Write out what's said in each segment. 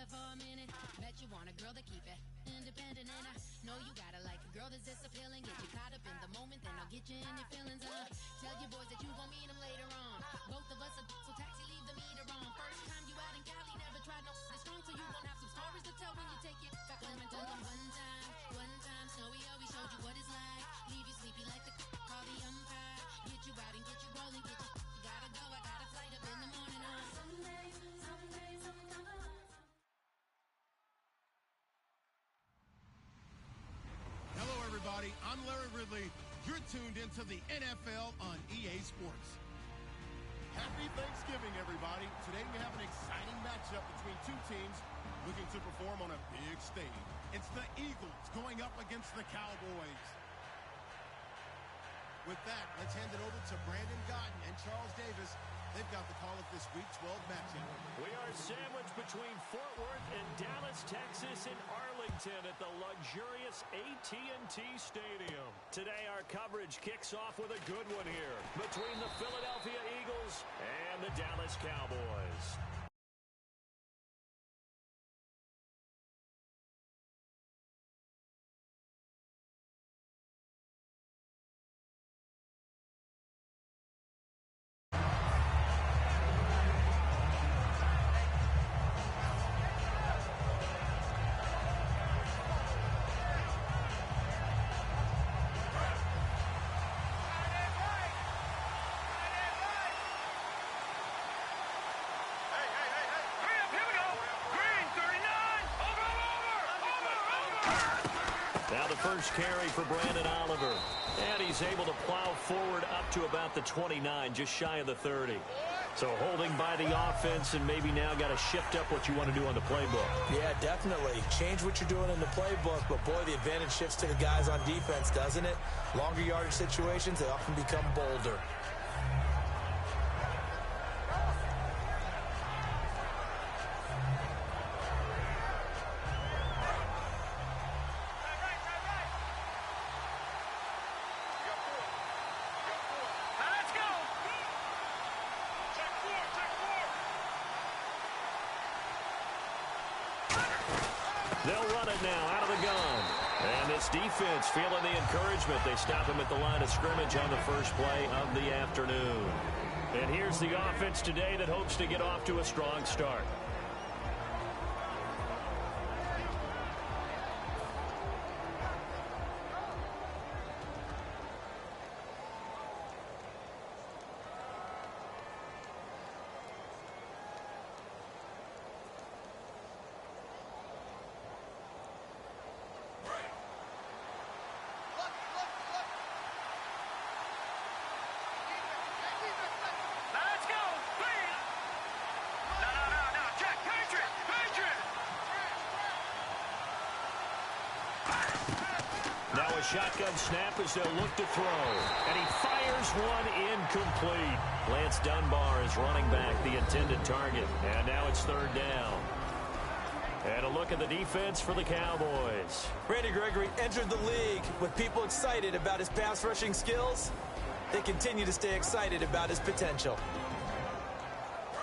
there for a minute. Bet you want a girl to keep it independent, and I know you gotta like a girl that's this appealing. Get you caught up in the moment, then I'll get you in your feelings. Tell your boys that you gon' meet them later on. Both of us are so taxi, leave the meter on. First time you out in Cali, never tried no this strong, so you gon' have some stories to tell when you take it back home and tell them one time, Snowy always showed you what it's like. Leave you sleepy like the call the umpire. Get you out and get you rolling, get you gotta go. I got a flight up in the morning. Someday, something come along. Hello, everybody. I'm Larry Ridley. You're tuned into the NFL on EA Sports. Happy Thanksgiving, everybody. Today we have an exciting matchup between two teams looking to perform on a big stage. It's the Eagles going up against the Cowboys. With that, let's hand it over to Brandon Godden and Charles Davis. They've got the call of this Week 12 matchup. We are sandwiched between Fort Worth and Dallas, Texas, and Arlington at the luxurious AT&T Stadium. Today, our coverage kicks off with a good one here between the Philadelphia Eagles and the Dallas Cowboys. Now the first carry for Brandon Oliver. And he's able to plow forward up to about the 29, just shy of the 30. So holding by the offense, and maybe now got to shift up what you want to do on the playbook. Yeah, definitely. Change what you're doing in the playbook, but boy, the advantage shifts to the guys on defense, doesn't it? Longer yardage situations, they often become bolder. They'll run it now out of the gun. And this defense feeling the encouragement. They stop him at the line of scrimmage on the first play of the afternoon. And here's the offense today that hopes to get off to a strong start. Now a shotgun snap as they'll look to throw. And he fires one incomplete. Lance Dunbar is running back, the intended target. And now it's third down. And a look at the defense for the Cowboys. Randy Gregory entered the league with people excited about his pass rushing skills. They continue to stay excited about his potential.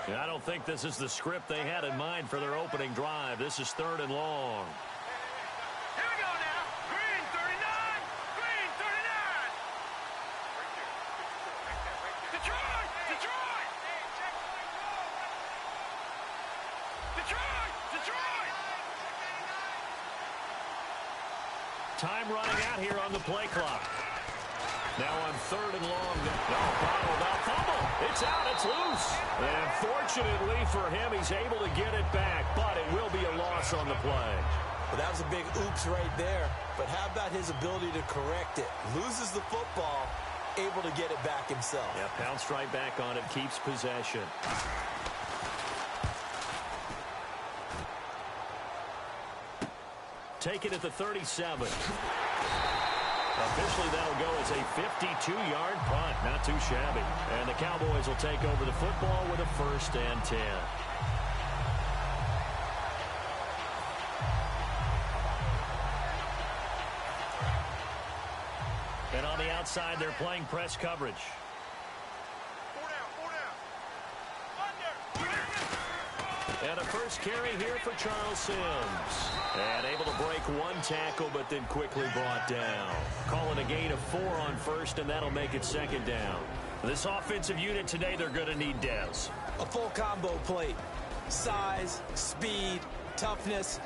I don't think this is the script they had in mind for their opening drive. This is third and long. Here we go now. Green 39. Green 39. Detroit. Detroit. Detroit. Detroit. Time running out here on the play clock. Now on third and long. Fumble. It's out. It's loose. And fortunately for him, he's able to get it back, but it will be a loss on the play. Well, that was a big oops right there. But how about his ability to correct it? Loses the football, able to get it back himself. Yeah, pounced right back on it, keeps possession. Take it at the 37. Officially, that'll go as a 52-yard punt. Not too shabby. And the Cowboys will take over the football with a 1st and 10. And on the outside, they're playing press coverage. And a first carry here for Charles Sims. And able to break one tackle, but then quickly brought down. Calling a gain of 4 on first, and that'll make it second down. This offensive unit today, they're going to need Dez. A full combo plate. Size, speed, toughness,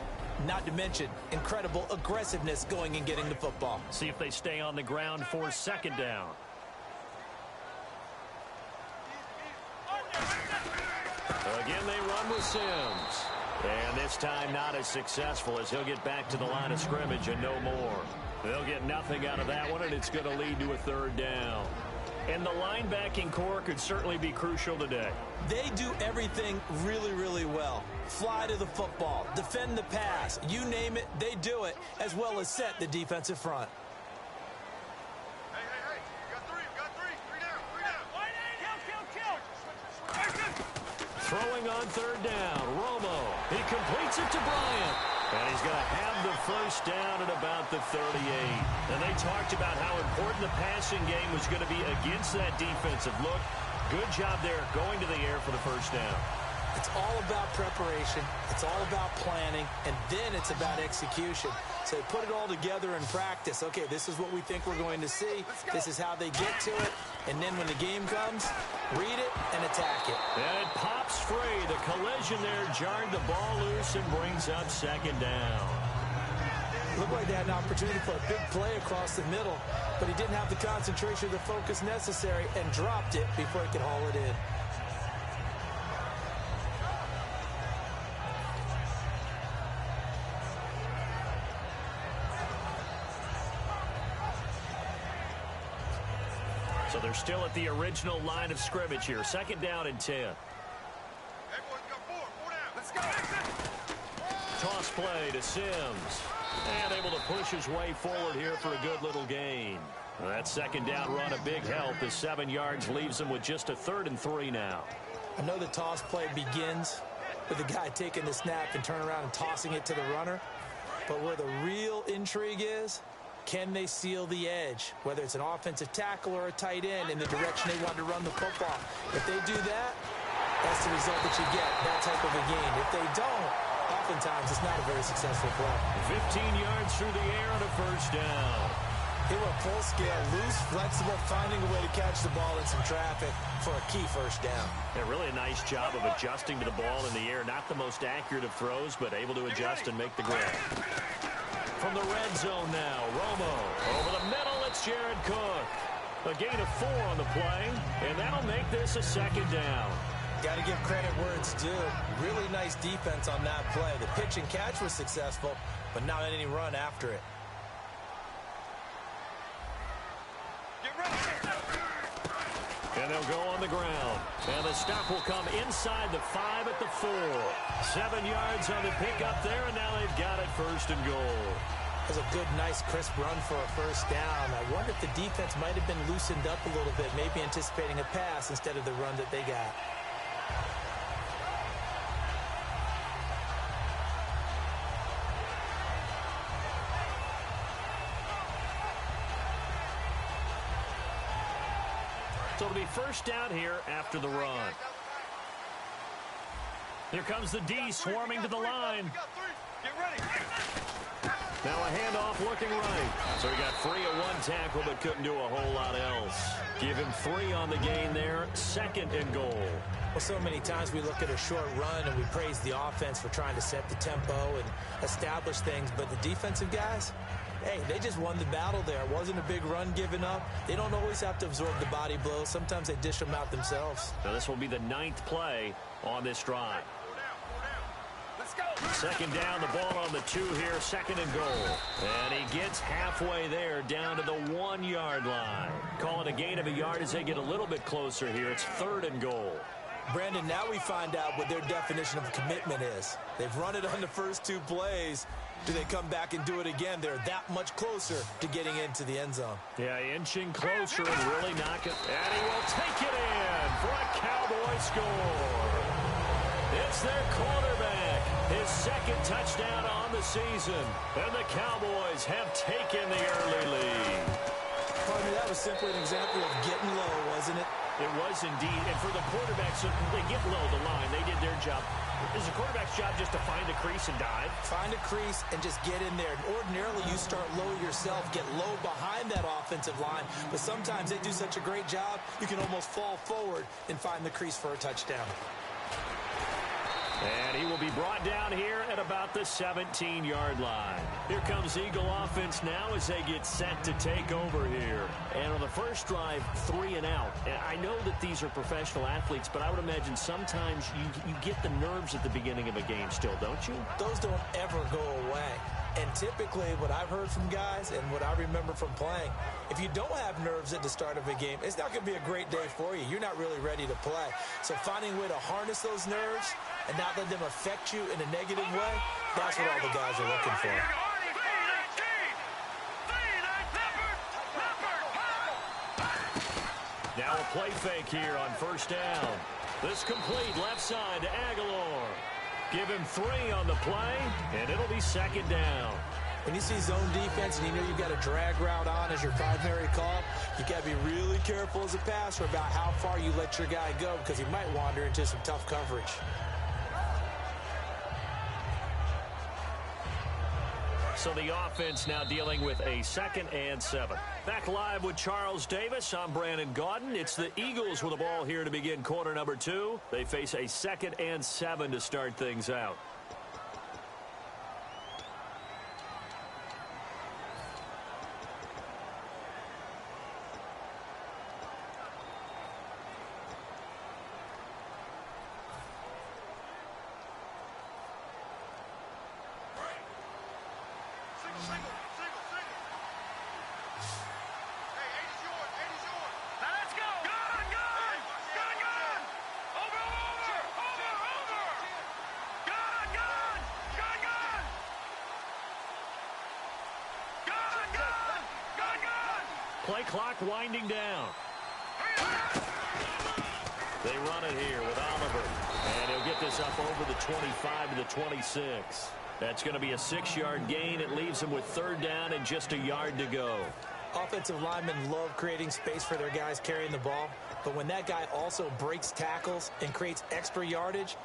not to mention incredible aggressiveness going and getting the football. See if they stay on the ground for second down. Again, they run with Sims. And this time not as successful as he'll get back to the line of scrimmage and no more. They'll get nothing out of that one, and it's going to lead to a third down. And the linebacking core could certainly be crucial today. They do everything really, really well. Fly to the football, defend the pass, you name it, they do it, as well as set the defensive front. Hey, you got three. Three down. Kill. Throwing on third down, Romo. He completes it to Bryant. And he's going to have the first down at about the 38. And they talked about how important the passing game was going to be against that defensive look. Good job there going to the air for the first down. It's all about preparation. It's all about planning. And then it's about execution. So they put it all together in practice. Okay, this is what we think we're going to see. This is how they get to it. And then when the game comes, read it and attack it. And it pops free. The collision there jarred the ball loose and brings up second down. Looked like they had an opportunity for a big play across the middle, but he didn't have the concentration or the focus necessary and dropped it before he could haul it in. So they're still at the original line of scrimmage here. Second down and 10. Hey, boys, we got four down. Let's go. Toss play to Sims. And able to push his way forward here for a good little gain. Well, that second down run a big help as 7 yards leaves him with just a 3rd and 3 now. I know the toss play begins with the guy taking the snap and turning around and tossing it to the runner. But where the real intrigue is, can they seal the edge, whether it's an offensive tackle or a tight end, in the direction they want to run the football? If they do that, that's the result that you get, that type of a game. If they don't, oftentimes it's not a very successful play. 15 yards through the air and a first down. They were full scale, loose, flexible, finding a way to catch the ball in some traffic for a key first down. Yeah, really a nice job of adjusting to the ball in the air. Not the most accurate of throws, but able to adjust and make the grab. From the red zone now, Romo. Over the middle, it's Jared Cook. A gain of 4 on the play, and that'll make this a second down. Got to give credit where it's due. Really nice defense on that play. The pitch and catch was successful, but not any run after it. And they'll go on the ground. And the stop will come inside the 5 at the 4. 7 yards on the pickup there, and now they've got it 1st and goal. That was a good, nice, crisp run for a first down. I wonder if the defense might have been loosened up a little bit, maybe anticipating a pass instead of the run that they got. So it'll be first down here after the run. Here comes the D swarming to the line. Get ready. Now a handoff looking right. So he got free of 1 tackle but couldn't do a whole lot else. Give him 3 on the gain there. 2nd and goal. Well, so many times we look at a short run and we praise the offense for trying to set the tempo and establish things. But the defensive guys, hey, they just won the battle there. It wasn't a big run given up. They don't always have to absorb the body blows. Sometimes they dish them out themselves. Now this will be the 9th play on this drive. 4 down. Let's go. Second down, the ball on the 2 here, 2nd and goal. And he gets halfway there down to the 1-yard line. Call it a gain of a yard as they get a little bit closer here. It's 3rd and goal. Brandon, now we find out what their definition of commitment is. They've run it on the first 2 plays. Do they come back and do it again? They're that much closer to getting into the end zone. Yeah, inching closer and really knock it. And he will take it in for a Cowboy score. It's their quarterback. His 2nd touchdown on the season. And the Cowboys have taken the early lead. Pardon me, that was simply an example of getting low, wasn't it? It was indeed. And for the quarterbacks, so they get low the line. They did their job. Is the quarterback's job just to find a crease and dive? Find a crease and just get in there. And ordinarily, you start low yourself, get low behind that offensive line. But sometimes they do such a great job, you can almost fall forward and find the crease for a touchdown. And he will be brought down here at about the 17-yard line. Here comes Eagle offense now as they get set to take over here. And on the first drive, 3 and out. I know that these are professional athletes, but I would imagine sometimes you get the nerves at the beginning of a game still, don't you? Those don't ever go away. And typically, what I've heard from guys and what I remember from playing, if you don't have nerves at the start of a game, it's not going to be a great day for you. You're not really ready to play. So finding a way to harness those nerves and not let them affect you in a negative way, that's what all the guys are looking for. Now a play fake here on first down. This complete left side to Aguilar. Give him 3 on the play, and it'll be second down. When you see zone defense and you know you've got a drag route on as your primary call, you got to be really careful as a passer about how far you let your guy go because he might wander into some tough coverage. So the offense now dealing with a 2nd and 7. Back live with Charles Davis. I'm Brandon Gaudin. It's the Eagles with the ball here to begin quarter number 2. They face a 2nd and 7 to start things out. Play clock winding down. They run it here with Oliver. And he'll get this up over the 25 to the 26. That's going to be a 6-yard gain. It leaves him with 3rd down and just a yard to go. Offensive linemen love creating space for their guys carrying the ball. But when that guy also breaks tackles and creates extra yardage,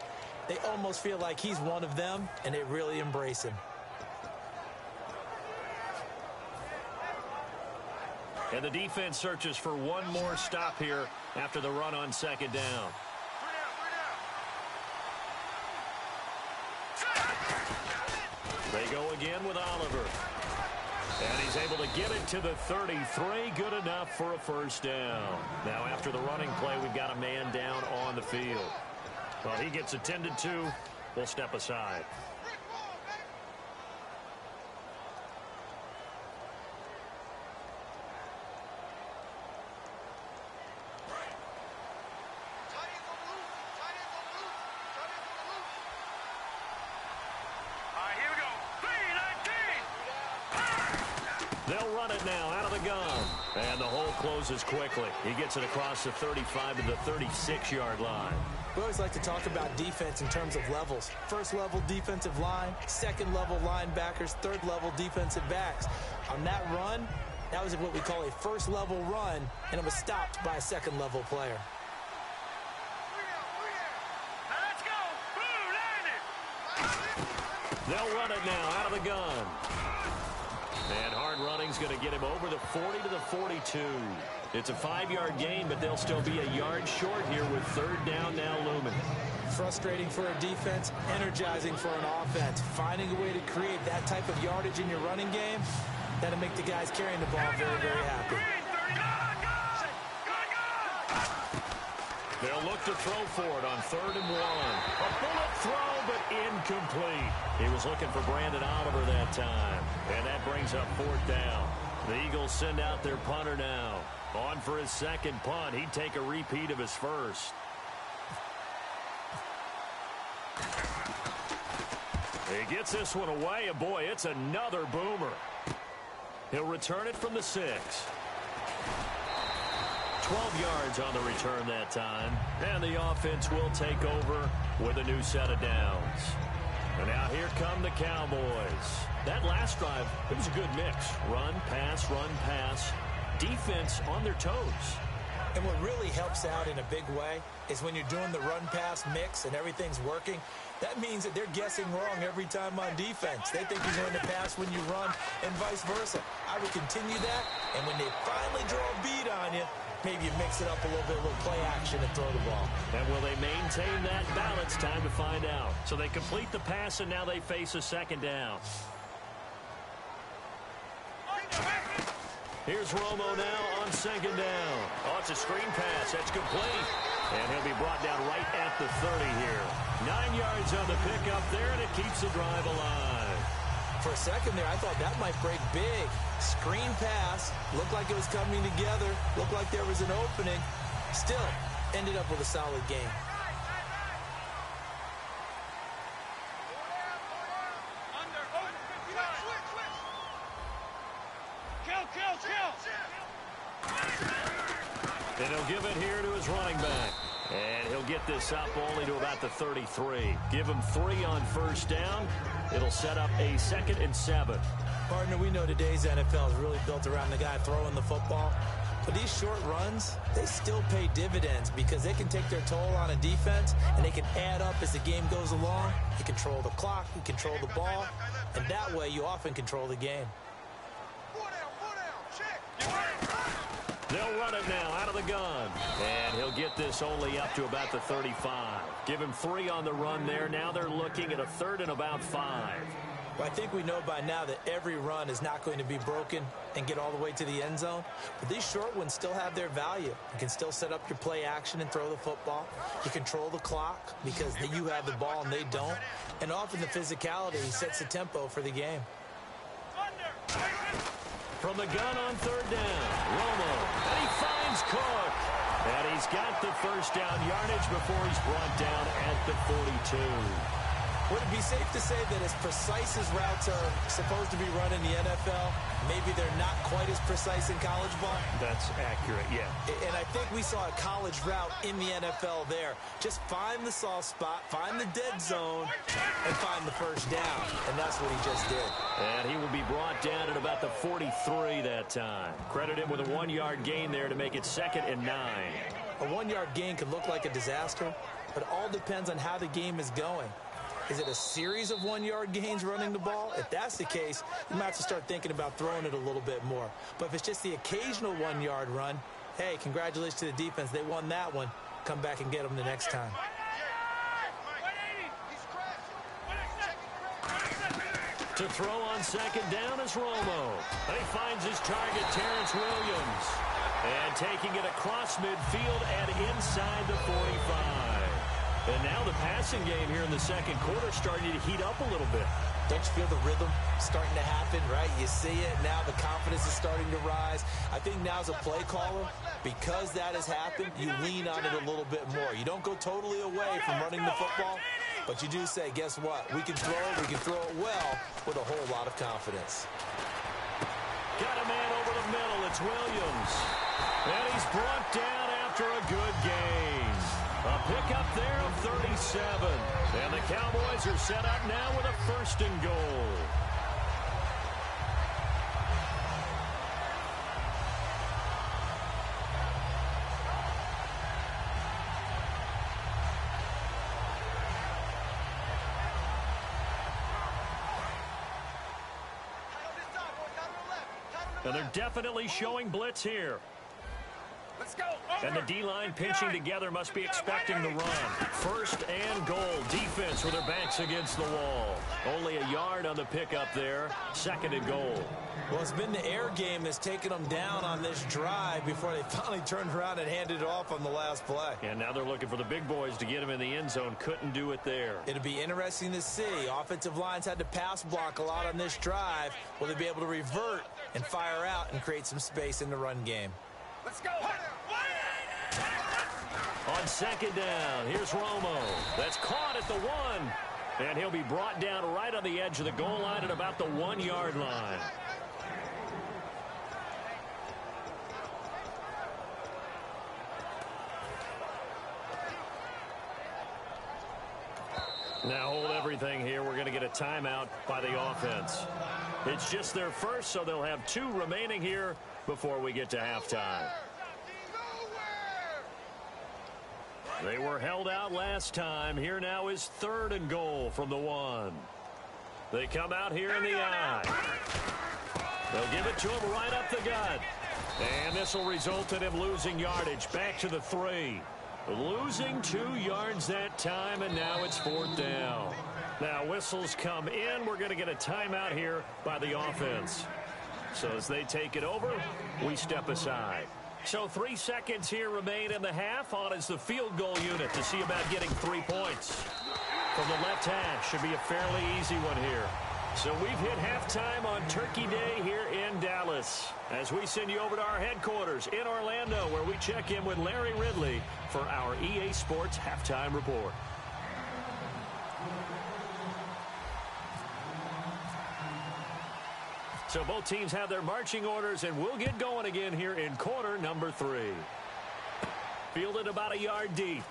they almost feel like he's one of them, and they really embrace him. And the defense searches for one more stop here after the run on 2nd down. They go again with Oliver. And he's able to get it to the 33. Good enough for a 1st down. Now after the running play, we've got a man down on the field. Well, he gets attended to. We'll step aside. They'll run it now out of the gun. And the hole closes quickly. He gets it across the 35 to the 36-yard line. We always like to talk about defense in terms of levels. 1st level defensive line, 2nd level linebackers, 3rd level defensive backs. On that run, that was what we call a 1st level run, and it was stopped by a 2nd level player. They'll run it now out of the gun. And hard running's going to get him over the 40 to the 42. It's a 5-yard gain, but they'll still be a yard short here with 3rd down now looming. Frustrating for a defense, energizing for an offense. Finding a way to create that type of yardage in your running game, that'll make the guys carrying the ball very, very happy. They'll look to throw for it on 3rd and 1. A bullet throw, but incomplete. He was looking for Brandon Oliver that time. And that brings up 4th down. The Eagles send out their punter now. On for his 2nd punt. He'd take a repeat of his 1st. He gets this one away, and boy, it's another boomer. He'll return it from the 6. 12 yards on the return that time. And the offense will take over with a new set of downs. And now here come the Cowboys. That last drive, it was a good mix. Run, pass, defense on their toes. And what really helps out in a big way is when you're doing the run-pass mix and everything's working, that means that they're guessing wrong every time on defense. They think you're going to pass when you run and vice versa. I would continue that, and when they finally draw a beat on you, maybe you mix it up a little bit, a little play action and throw the ball. And will they maintain that balance? Time to find out. So they complete the pass, and now they face a second down. Here's Romo now on second down. Oh, it's a screen pass. That's complete. And he'll be brought down right at the 30 here. 9 yards on the pickup there, and it keeps the drive alive. For a second there, I thought that might break big. Screen pass. Looked like it was coming together. Looked like there was an opening. Still, ended up with a solid game. And he'll give it here to his running back. And he'll get this up only to about the 33. Give him 3 on first down. It'll set up a 2nd and 7. Partner, we know today's NFL is really built around the guy throwing the football. But these short runs, they still pay dividends because they can take their toll on a defense and they can add up as the game goes along. You control the clock, you control the ball, and that way you often control the game. They'll run it now out of the gun. And he'll get this only up to about the 35. Give him 3 on the run there. Now they're looking at a 3rd and about 5. Well, I think we know by now that every run is not going to be broken and get all the way to the end zone. But these short ones still have their value. You can still set up your play action and throw the football. You control the clock because you have the ball and they don't. And often the physicality sets the tempo for the game. From the gun on 3rd down, Romo, and he finds Cook. And he's got the first down yardage before he's brought down at the 42. Would it be safe to say that as precise as routes are supposed to be run in the NFL, maybe they're not quite as precise in college ball? That's accurate, yeah. And I think we saw a college route in the NFL there. Just find the soft spot, find the dead zone, and find the first down. And that's what he just did. And he will be brought down at about the 43 that time. Credit him with a 1-yard gain there to make it 2nd and 9. A 1-yard gain could look like a disaster, but it all depends on how the game is going. Is it a series of 1-yard gains running the ball? If that's the case, you might have to start thinking about throwing it a little bit more. But if it's just the occasional 1-yard run, hey, congratulations to the defense. They won that one. Come back and get them the next time. To throw on 2nd down is Romo. And he finds his target, Terrence Williams. And taking it across midfield and inside the 45. And now the passing game here in the second quarter starting to heat up a little bit. Don't you feel the rhythm starting to happen, right? You see it. Now the confidence is starting to rise. I think now as a play caller, because that has happened, you lean on it a little bit more. You don't go totally away from running the football, but you do say, guess what? We can throw it well with a whole lot of confidence. Got a man over the middle. It's Williams. And he's brought down after a good game. A pickup there of 37. And the Cowboys are set up now with a 1st and goal. And they're definitely showing blitz here. Let's go. And the D-line pinching together must be expecting the run. 1st and goal. Defense with their backs against the wall. Only a yard on the pickup there. 2nd and goal. Well, it's been the air game that's taken them down on this drive before they finally turned around and handed it off on the last play. And now they're looking for the big boys to get him in the end zone. Couldn't do it there. It'll be interesting to see. Offensive lines had to pass block a lot on this drive. Will they be able to revert and fire out and create some space in the run game? Let's go. On 2nd down, here's Romo. That's caught at the 1. And he'll be brought down right on the edge of the goal line at about the 1-yard line. Now hold everything here. We're going to get a timeout by the offense. It's just their first, so they'll have 2 remaining here before we get to halftime. They were held out last time. Here now is 3rd and goal from the 1. They come out here in the eye. They'll give it to him right up the gut. And this will result in him losing yardage. Back to the 3. Losing 2 yards that time, and now it's 4th down. Now whistles come in. We're going to get a timeout here by the offense. So as they take it over, we step aside. So 3 seconds here remain in the half. On is the field goal unit to see about getting 3 points. From the left hash, should be a fairly easy one here. So we've hit halftime on Turkey Day here in Dallas. As we send you over to our headquarters in Orlando, where we check in with Larry Ridley for our EA Sports Halftime Report. So both teams have their marching orders, and we'll get going again here in quarter number 3. Fielded about a yard deep.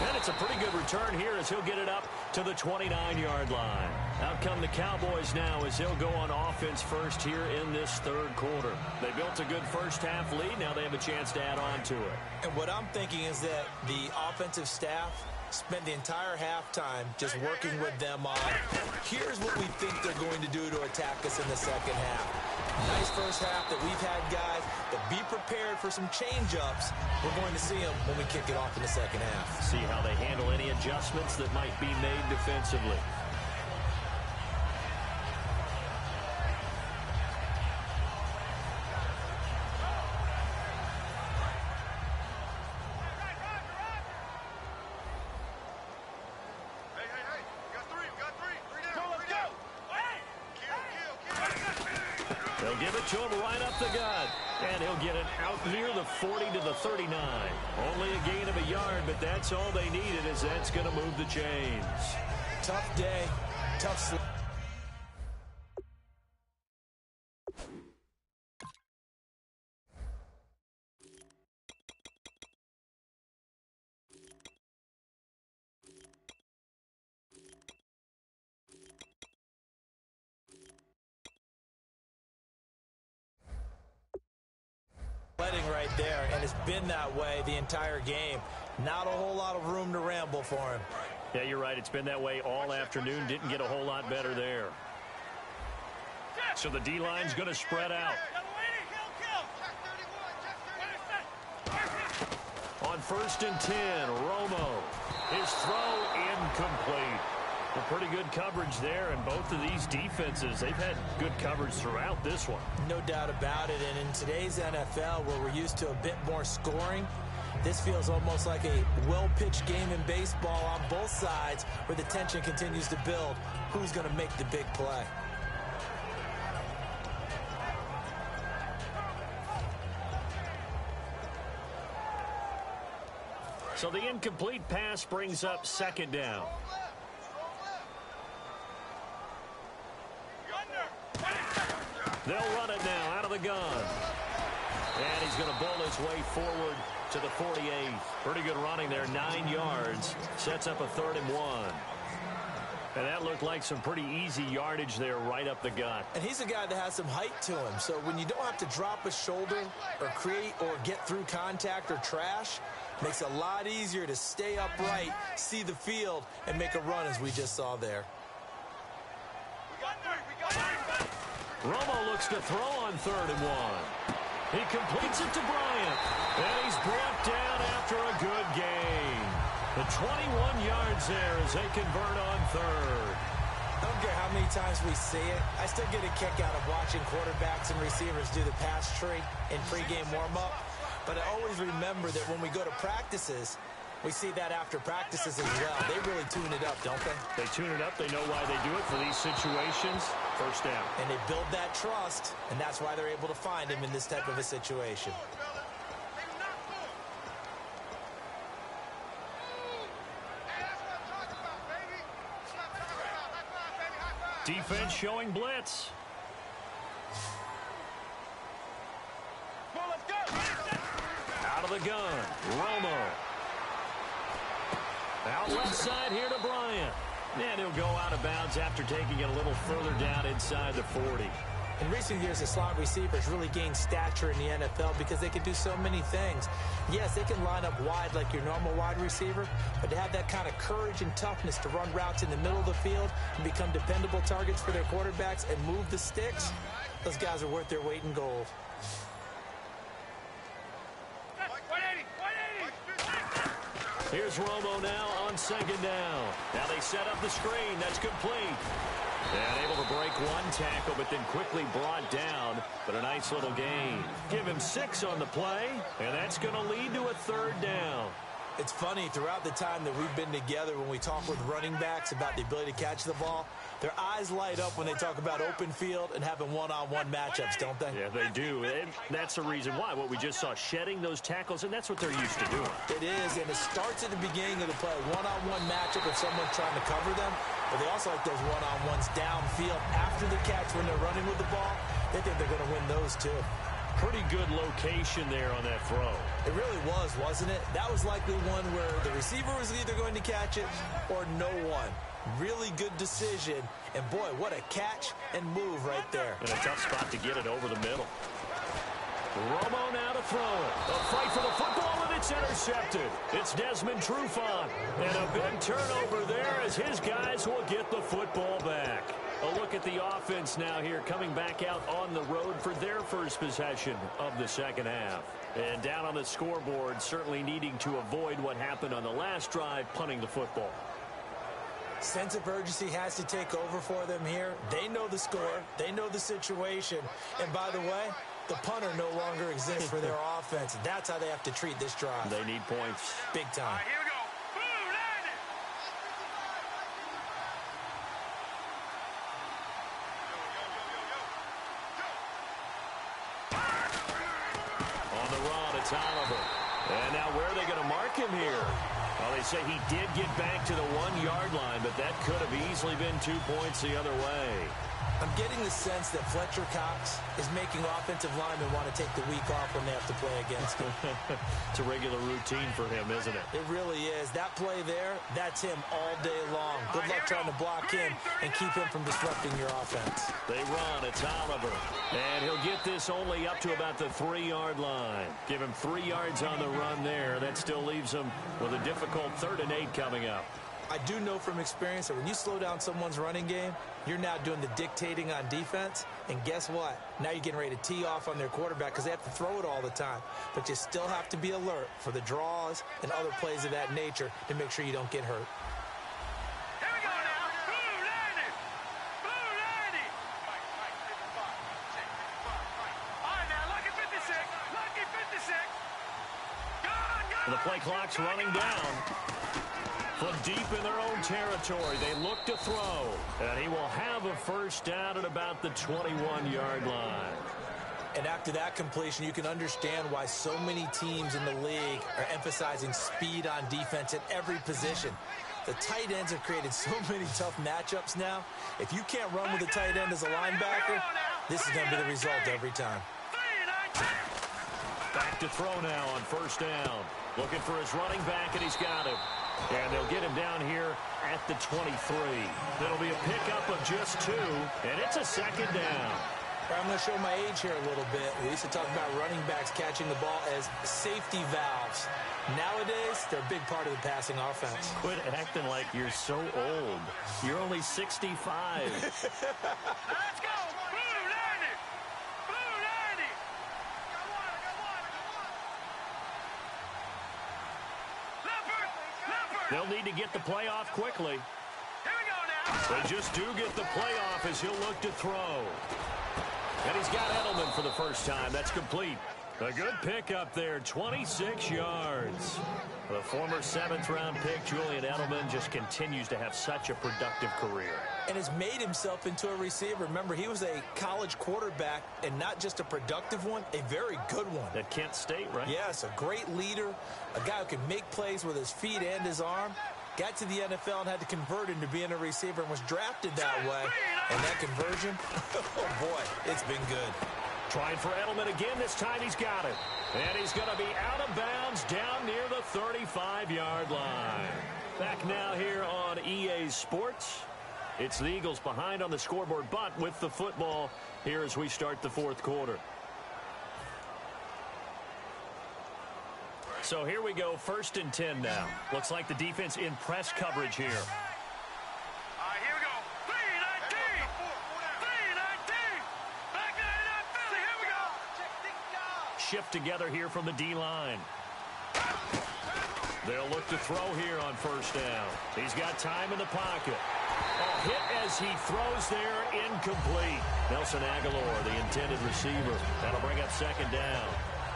And it's a pretty good return here as he'll get it up to the 29-yard line. Out come the Cowboys now as they'll go on offense first here in this 3rd quarter. They built a good first-half lead. Now they have a chance to add on to it. And what I'm thinking is that the offensive staff spent the entire halftime just working with them on, here's what we think they're going to do to attack us in the second half. Nice first half that we've had, guys, but be prepared for some change-ups. We're going to see them when we kick it off in the second half. See how they handle any adjustments that might be made defensively. They'll give it to him right up the gut. And he'll get it out near the 40 to the 39. Only a gain of a yard, but that's all they needed, as that's going to move the chains. Tough day. Tough sleep. Right there, and it's been that way the entire game. Not a whole lot of room to ramble for him. Yeah, you're right. It's been that way all afternoon. Didn't get a whole lot better there. So the D-line's going to spread out. On 1st and 10, Romo. His throw incomplete. A pretty good coverage there, and both of these defenses, they've had good coverage throughout this one. No doubt about it, and in today's NFL, where we're used to a bit more scoring, this feels almost like a well-pitched game in baseball on both sides, where the tension continues to build. Who's going to make the big play? So the incomplete pass brings up 2nd down. They'll run it now out of the gun. And he's going to bowl his way forward to the 48. Pretty good running there, 9 yards. Sets up a 3rd and 1. And that looked like some pretty easy yardage there right up the gut. And he's a guy that has some height to him. So when you don't have to drop a shoulder or create or get through contact or trash, makes it a lot easier to stay upright, see the field, and make a run as we just saw there. Romo looks to throw on 3rd and 1. He completes it to Bryant. And he's brought down after a good gain. The 21 yards there as they convert on 3rd. I don't care how many times we see it. I still get a kick out of watching quarterbacks and receivers do the pass tree in pregame warm-up. But I always remember that when we go to practices, we see that after practices as well. They really tune it up, don't they? They tune it up. They know why they do it for these situations. 1st down. And they build that trust, and that's why they're able to find him in this type of a situation. Defense showing blitz. Out of the gun, Romo. Out left side here to Bryant. And he'll go out of bounds after taking it a little further down inside the 40. In recent years, the slot receivers really gained stature in the NFL because they can do so many things. Yes, they can line up wide like your normal wide receiver, but to have that kind of courage and toughness to run routes in the middle of the field and become dependable targets for their quarterbacks and move the sticks, those guys are worth their weight in gold. Here's Romo now on second down. Now they set up the screen. That's complete. And able to break one tackle, but then quickly brought down. But a nice little gain. Give him 6 on the play, and that's going to lead to a third down. It's funny, throughout the time that we've been together, when we talk with running backs about the ability to catch the ball, their eyes light up when they talk about open field and having one-on-one matchups, don't they? Yeah, they do. And that's the reason why. What we just saw, shedding those tackles, and that's what they're used to doing. It is, and it starts at the beginning of the play. One-on-one matchup if someone's trying to cover them, but they also like those one-on-ones downfield after the catch when they're running with the ball. They think they're going to win those, too. Pretty good location there on that throw. It really was, wasn't it? That was likely one where the receiver was either going to catch it or no one. Really good decision. And, boy, what a catch and move right there. And a tough spot to get it over the middle. Romo now to throw it. A fight for the football, and it's intercepted. It's Desmond Trufant. And a big turnover there as his guys will get the football back. A look at the offense now here, coming back out on the road for their first possession of the second half. And down on the scoreboard, certainly needing to avoid what happened on the last drive, punting the football. Sense of urgency has to take over for them here. They know the score. They know the situation. And by the way, the punter no longer exists for their offense. That's how they have to treat this drive. They need points. Big time. All right, here we go. Boom, land it. On the run, it's Oliver. And now where are they going to mark him here? Well, they say he did get back to the 1-yard line, but that could have easily been 2 points the other way. I'm getting the sense that Fletcher Cox is making offensive linemen want to take the week off when they have to play against him. It's a regular routine for him, isn't it? It really is. That play there, that's him all day long. Good luck trying to block him and keep him from disrupting your offense. They run. It's Oliver. And he'll get this only up to about the 3-yard line. Give him 3 yards on the run there. That still leaves him with a difficult 3rd and 8 coming up. I do know from experience that when you slow down someone's running game, you're now doing the dictating on defense. And guess what? Now you're getting ready to tee off on their quarterback because they have to throw it all the time. But you still have to be alert for the draws and other plays of that nature to make sure you don't get hurt. Here we go now. Boom, land it. Boom, land it. All right, now, lucky 56. Lucky 56. Go. The play clock's running down. From deep in their own territory, they look to throw. And he will have a first down at about the 21-yard line. And after that completion, you can understand why so many teams in the league are emphasizing speed on defense at every position. The tight ends have created so many tough matchups now. If you can't run with a tight end as a linebacker, this is going to be the result every time. Back to throw now on first down. Looking for his running back, and he's got it. And they'll get him down here at the 23. That'll be a pickup of just 2, and it's a second down. I'm going to show my age here a little bit. We used to talk about running backs catching the ball as safety valves. Nowadays, they're a big part of the passing offense. Quit acting like you're so old. You're only 65. Let's go. Boom, land it. Boom, land it. Leopard. They'll need to get the play off quickly. Here we go now. They just do get the play off as he'll look to throw. And he's got Edelman for the first time. That's complete. A good pickup there, 26 yards. The former 7th-round pick, Julian Edelman, just continues to have such a productive career. And has made himself into a receiver. Remember, he was a college quarterback, and not just a productive one, a very good one. At Kent State, right? Yes, a great leader, a guy who can make plays with his feet and his arm. Got to the NFL and had to convert into being a receiver and was drafted that way. And that conversion, oh boy, it's been good. Trying for Edelman again. This time he's got it. And he's going to be out of bounds down near the 35-yard line. Back now here on EA Sports. It's the Eagles behind on the scoreboard, but with the football here as we start the fourth quarter. So here we go, 1st and 10 now. Looks like the defense in press coverage here. Here we go. 319. 319. Back 99 Philly. Here we go. Shift together here from the D-line. They'll look to throw here on 1st down. He's got time in the pocket. Oh, hit as he throws there, incomplete. Nelson Aguilar, the intended receiver. That'll bring up 2nd down.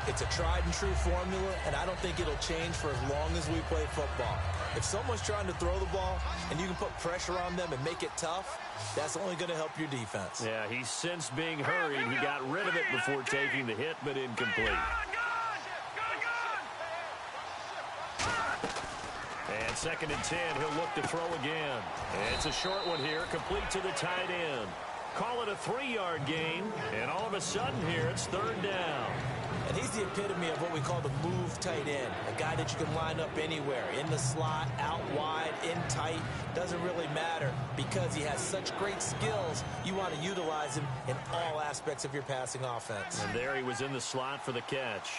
It's a tried-and-true formula, and I don't think it'll change for as long as we play football. If someone's trying to throw the ball and you can put pressure on them and make it tough, that's only going to help your defense. Yeah, he sensed being hurried. He got rid of it before taking the hit, but incomplete. And 2nd and 10, he'll look to throw again. And it's a short one here, complete to the tight end. Call it a 3-yard gain, and all of a sudden here, it's 3rd down. And he's the epitome of what we call the move tight end, a guy that you can line up anywhere, in the slot, out wide, in tight, doesn't really matter because he has such great skills. You want to utilize him in all aspects of your passing offense. And there he was in the slot for the catch.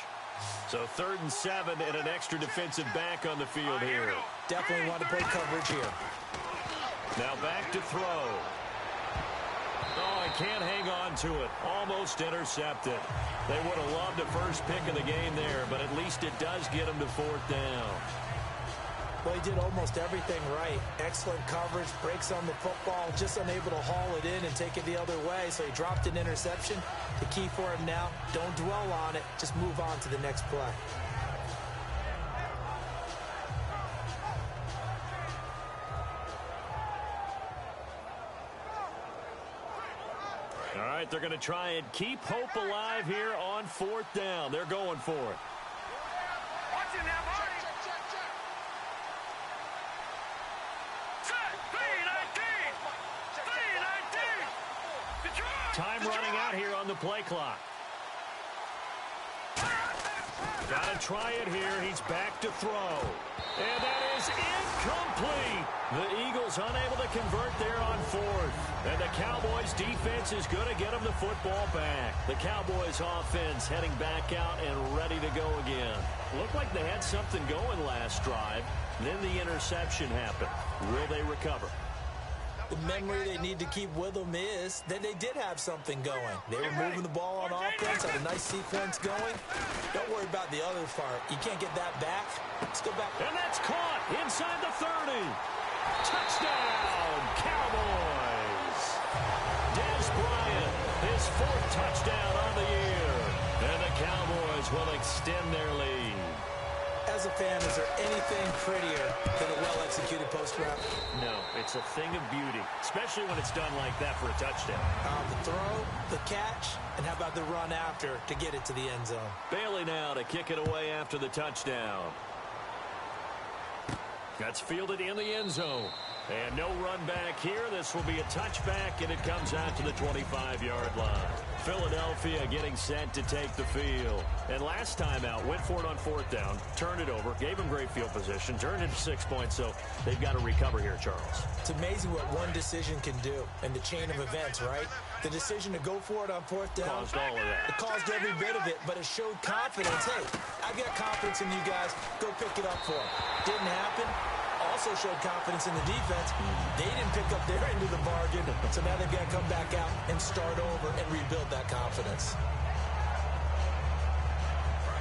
So 3rd and 7 and an extra defensive back on the field here. Definitely want to play coverage here. Now back to throw. Oh, he can't hang on to it. Almost intercepted. They would have loved a first pick of the game there, but at least it does get him to 4th down. Well, he did almost everything right. Excellent coverage, breaks on the football, just unable to haul it in and take it the other way, so he dropped an interception. The key for him now, don't dwell on it, just move on to the next play. All right, they're going to try and keep hope alive here on 4th down. They're going for it. Watch him now, Marty. Set. 319. 319. Detroit. Time running out here on the play clock. Got to try it here. He's back to throw. And that is incomplete. The Eagles unable to convert there on 4th. And the Cowboys defense is going to get them the football back. The Cowboys offense heading back out and ready to go again. Looked like they had something going last drive. Then the interception happened. Will they recover? The memory they need to keep with them is that they did have something going. They were moving the ball on offense, had a nice sequence going. Don't worry about the other part. You can't get that back. Let's go back. And that's caught inside the 30. Touchdown, Cowboys. Des Bryant, his 4th touchdown on the year. And the Cowboys will extend their lead. As a fan, is there anything prettier than a well-executed post route? No, it's a thing of beauty, especially when it's done like that for a touchdown. The throw, the catch, and how about the run after to get it to the end zone? Bailey now to kick it away after the touchdown. That's fielded in the end zone. And no run back here. This will be a touchback, and it comes out to the 25-yard line. Philadelphia getting set to take the field. And last time out, went for it on 4th down, turned it over, gave them great field position, turned it to 6 points, so they've got to recover here, Charles. It's amazing what one decision can do in the chain of events, right? The decision to go for it on 4th down. Caused all of that. It caused every bit of it, but it showed confidence. Hey, I've got confidence in you guys. Go pick it up for them. Didn't happen. Also showed confidence in the defense. They didn't pick up their end of the bargain, so now they've got to come back out and start over and rebuild that confidence.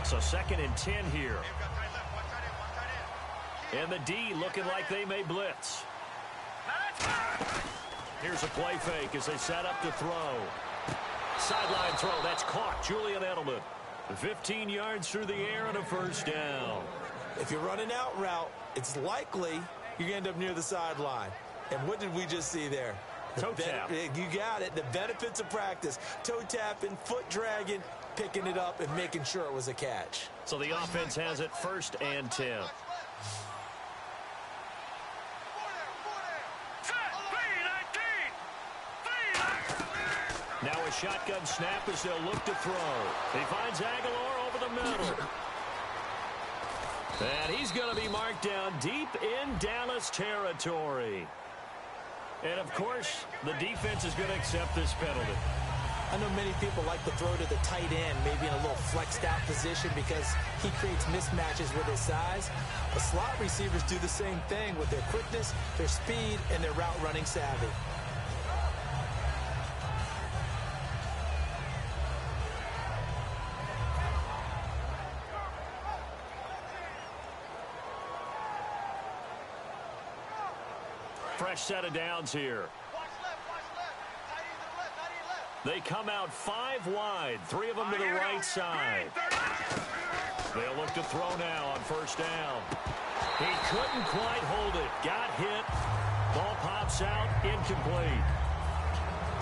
So 2nd and 10 here. And the D looking like they may blitz. Here's a play fake as they set up to throw. Sideline throw, that's caught. Julian Edelman. 15 yards through the air and a 1st down. If you're running out route, it's likely you're going to end up near the sideline. And what did we just see there? Toe tap. You got it. The benefits of practice. Toe tapping, foot dragging, picking it up, and making sure it was a catch. So the offense has it 1st and 10. Now a shotgun snap as they'll look to throw. He finds Aguilar over the middle. And he's going to be marked down deep in Dallas territory. And, of course, the defense is going to accept this penalty. I know many people like to throw to the tight end, maybe in a little flexed out position because he creates mismatches with his size. But slot receivers do the same thing with their quickness, their speed, and their route running savvy. Fresh set of downs here. They come out 5 wide, 3 of them to the right side. They'll look to throw now on first down. He couldn't quite hold it. Got hit. Ball pops out, incomplete.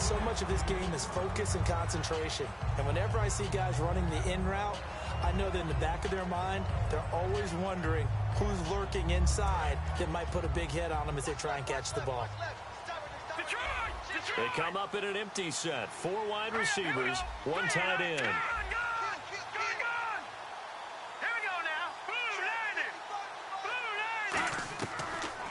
So much of this game is focus and concentration. And whenever I see guys running the in route, I know that in the back of their mind, they're always wondering who's lurking inside that might put a big hit on them as they try and catch the ball. They come up in an empty set. 4 wide receivers, 1 tight end. Here we go now.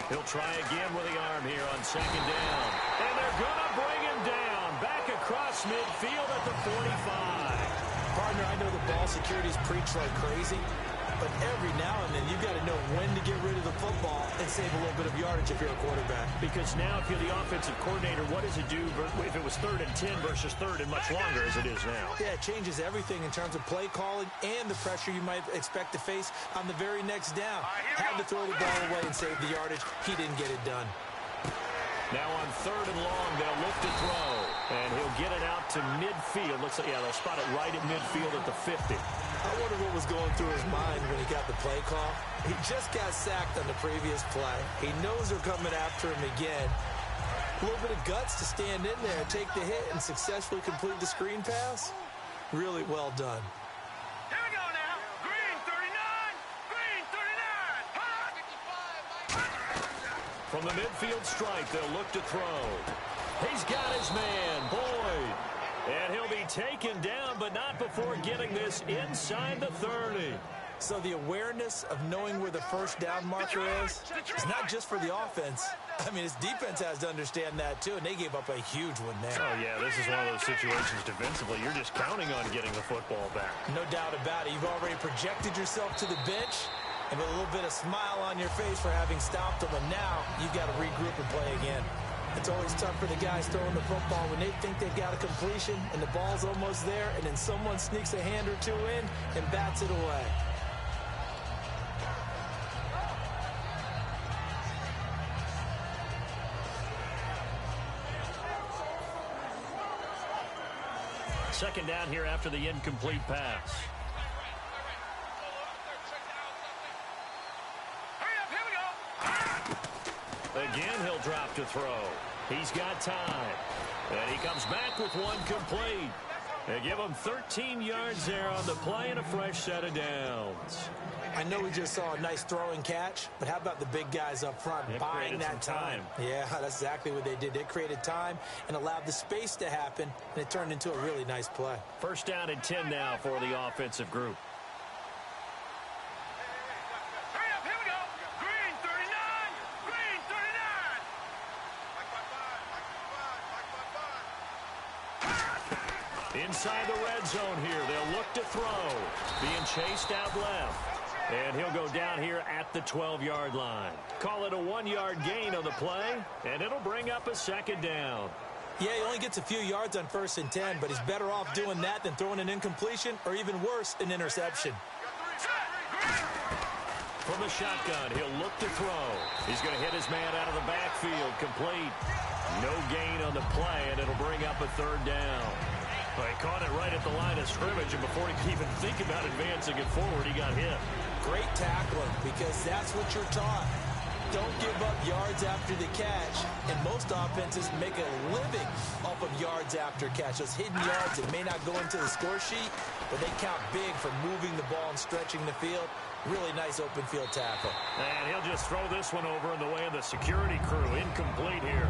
He'll try again with the arm here on second down. And they're going to bring him down. Back across midfield at the 45. Partner, I know the ball security's preached like crazy, but every now and then you got to know when to get rid of the football and save a little bit of yardage if you're a quarterback. Because now if you're the offensive coordinator, what does it do if it was 3rd and 10 versus 3rd and much longer as it is now? Yeah, it changes everything in terms of play calling and the pressure you might expect to face on the very next down. Had to throw the ball away and save the yardage. He didn't get it done. Now on 3rd and long, they'll look to throw. And he'll get it out to midfield. Looks like, yeah, they'll spot it right at midfield at the 50. I wonder what was going through his mind when he got the play call. He just got sacked on the previous play. He knows they're coming after him again. A little bit of guts to stand in there, take the hit, and successfully complete the screen pass. Really well done. Here we go now. Green 39. Green 39. From the midfield stripe, they'll look to throw. He's got his man, Boyd. And he'll be taken down, but not before getting this inside the 30. So the awareness of knowing where the first down marker is not just for the offense. I mean, his defense has to understand that, too, and they gave up a huge one there. Oh, yeah, this is one of those situations defensively. You're just counting on getting the football back. No doubt about it. You've already projected yourself to the bench, and with a little bit of smile on your face for having stopped them, and now you've got to regroup and play again. It's always tough for the guys throwing the football when they think they've got a completion and the ball's almost there, and then someone sneaks a hand or two in and bats it away. Second down here after the incomplete pass. Again, he'll drop to throw. He's got time. And he comes back with one complete. They give him 13 yards there on the play and a fresh set of downs. I know we just saw a nice throw and catch, but how about the big guys up front buying that time? Yeah, that's exactly what they did. They created time and allowed the space to happen, and it turned into a really nice play. First down and 10 now for the offensive group. Inside the red zone here, they'll look to throw. Being chased out left. And he'll go down here at the 12-yard line. Call it a 1-yard gain on the play, and it'll bring up a second down. Yeah, he only gets a few yards on 1st and 10, but he's better off doing that than throwing an incompletion or even worse, an interception. From the shotgun, he'll look to throw. He's going to hit his man out of the backfield, complete. No gain on the play, and it'll bring up a 3rd down. Well, he caught it right at the line of scrimmage, and before he could even think about advancing it forward, he got hit. Great tackling, because that's what you're taught. Don't give up yards after the catch, and most offenses make a living off of yards after catch. Those hidden yards that may not go into the score sheet, but they count big for moving the ball and stretching the field. Really nice open field tackle. And he'll just throw this one over in the way of the security crew. Incomplete here.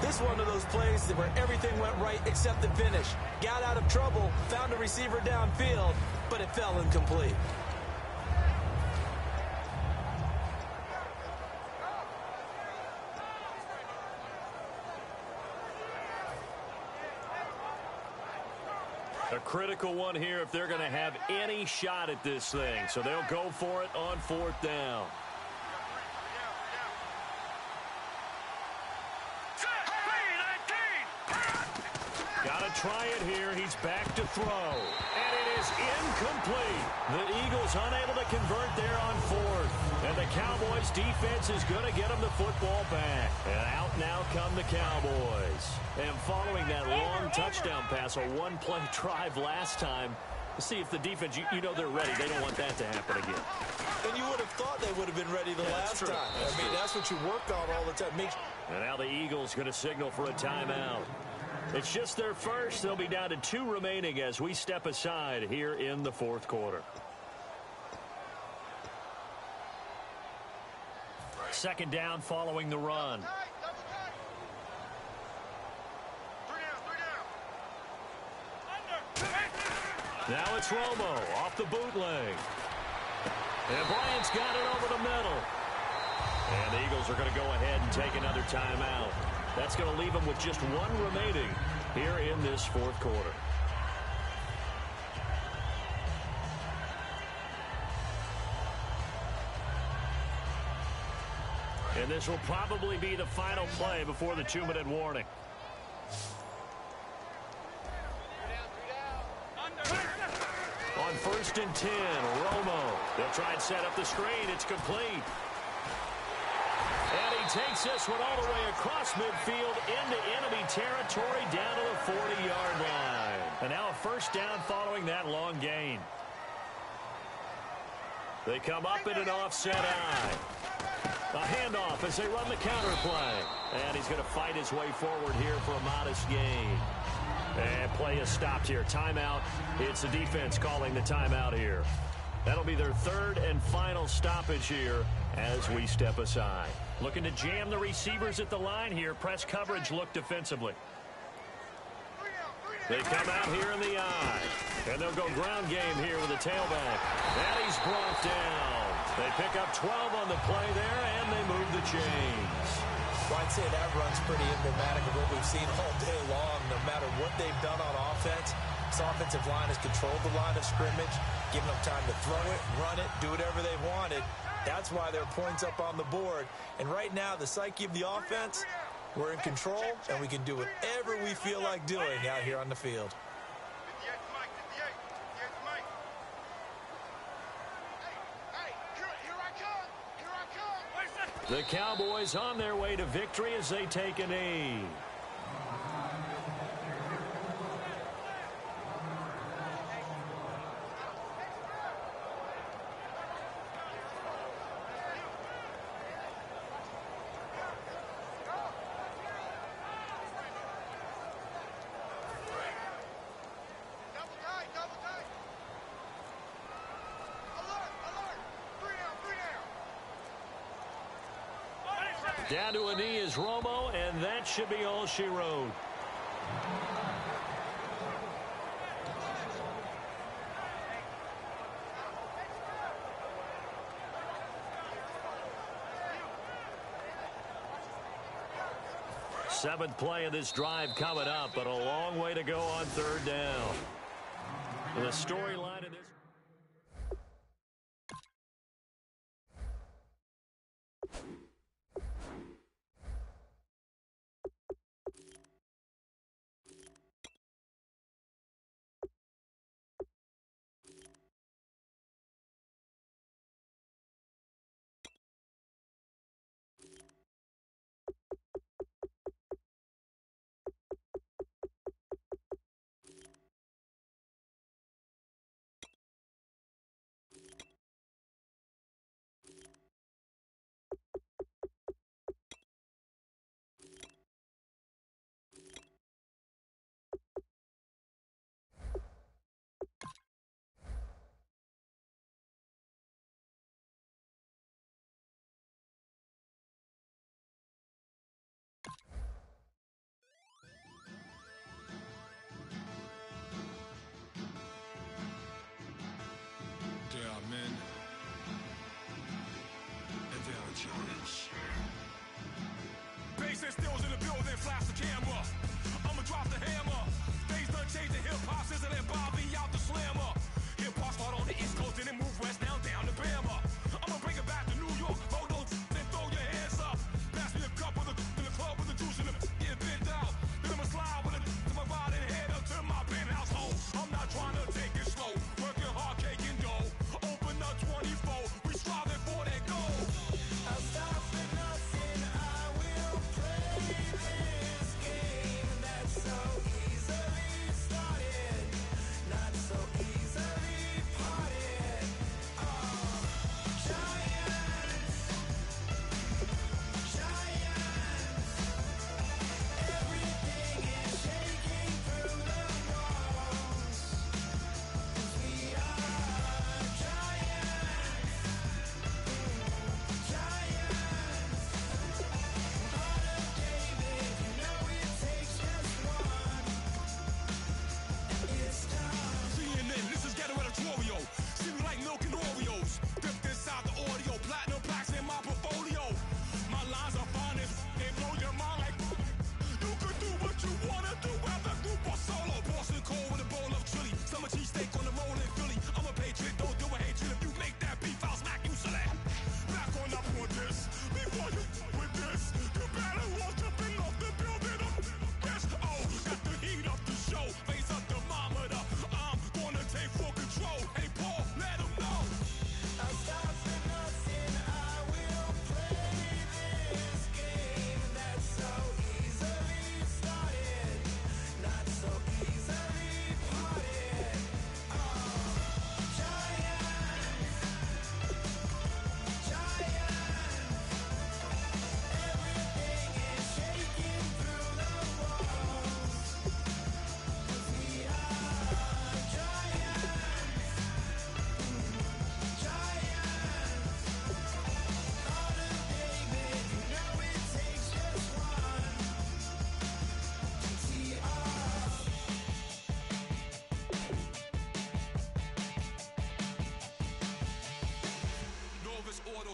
This is one of those plays where everything went right except the finish. Got out of trouble, found a receiver downfield, but it fell incomplete. A critical one here if they're going to have any shot at this thing. So they'll go for it on 4th down. Got to try it here. He's back to throw. And it is incomplete. The Eagles unable to convert there on 4th. And the Cowboys defense is going to get them the football back. And out now come the Cowboys. And following that long touchdown pass, a one-play drive last time, let's see if the defense, you know they're ready. They don't want that to happen again. And you would have thought they would have been ready the last time. I mean, that's what you work on all the time. And now the Eagles going to signal for a timeout. It's just their first. They'll be down to 2 remaining as we step aside here in the 4th quarter. Second down following the run. Now it's Romo off the bootleg. And Bryant's got it over the middle. And the Eagles are going to go ahead and take another timeout. That's going to leave them with just 1 remaining here in this 4th quarter. And this will probably be the final play before the 2-minute warning. On 1st and 10, Romo. They'll try and set up the screen. It's complete. And he takes this one all the way across midfield into enemy territory down to the 40-yard line. And now a first down following that long gain. They come up in an offset eye. A handoff as they run the counter play. And he's going to fight his way forward here for a modest gain. And play is stopped here. Timeout. It's the defense calling the timeout here. That'll be their 3rd and final stoppage here as we step aside. Looking to jam the receivers at the line here. Press coverage look defensively. They come out here in the eye. And they'll go ground game here with a tailback. And he's brought down. They pick up 12 on the play there, and they move the chains. Well, I'd say that run's pretty emblematic of what we've seen all day long. No matter what they've done on offense, this offensive line has controlled the line of scrimmage, given them time to throw it, run it, do whatever they wanted. That's why there are points up on the board. And right now, the psyche of the offense, we're in control, and we can do whatever we feel like doing out here on the field. The Cowboys on their way to victory as they take a knee. Down to a knee is Romo, and that should be all she wrote. Seventh play of this drive coming up, but a long way to go on 3rd down. The storyline of this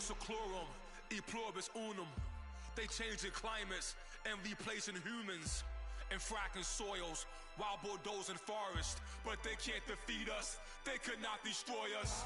seclorum, e pluribus unum. They changing climates and replacing humans and fracking soils while bulldozing forests. But they can't defeat us. They could not destroy us.